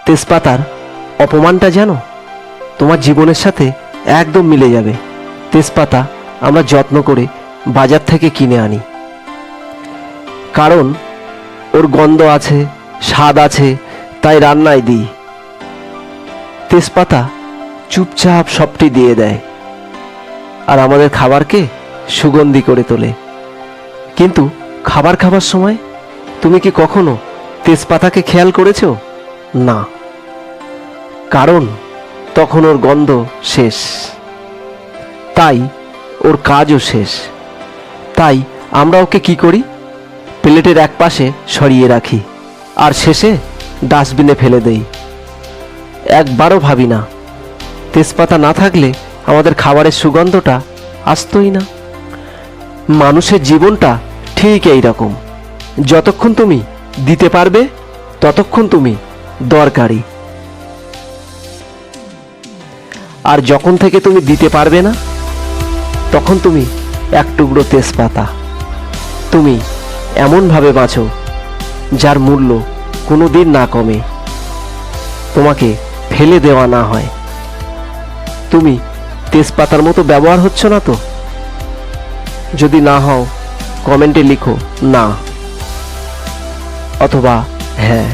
তেজপাতার অপমানটা জানো, তোমার জীবনের সাথে একদম মিলে যাবে। তেজপাতা আমরা যত্ন করে বাজার থেকে কিনে আনি, কারণ ওর গন্ধ আছে, স্বাদ আছে, তাই রান্নায় দিই। তেজপাতা চুপচাপ সবটি দিয়ে দেয় আর আমাদের খাবারকে সুগন্ধি করে তোলে। কিন্তু খাবার খাবার সময় তুমি কি কখনো তেজপাতাকে খেয়াল করেছো? না, কারণ তখন ওর গন্ধ শেষ, তাই ওর কাজও শেষ। তাই আমরা ওকে কি করি, প্লেটের এক পাশে সরিয়ে রাখি আর শেষে ডাস্টবিনে ফেলে দেই। একবারও ভাবি না তেজপাতা না থাকলে আমাদের খাবারের সুগন্ধটা আসতোই না। মানুষের জীবনটা ঠিক এই রকম, যতক্ষণ তুমি দিতে পারবে ততক্ষণ তুমি দরকারি, আর যখন থেকে তুমি দিতে পারবে না তখন তুমি এক টুকরো তেজপাতা। তুমি এমনভাবে বাঁচো যার মূল্য কোনো দিন না কমে, তোমাকে ফেলে দেওয়া না হয়। তুমি তেজপাতার মতো ব্যবহার হচ্ছ না তো? যদি না হও কমেন্টে লিখো না অথবা হ্যাঁ।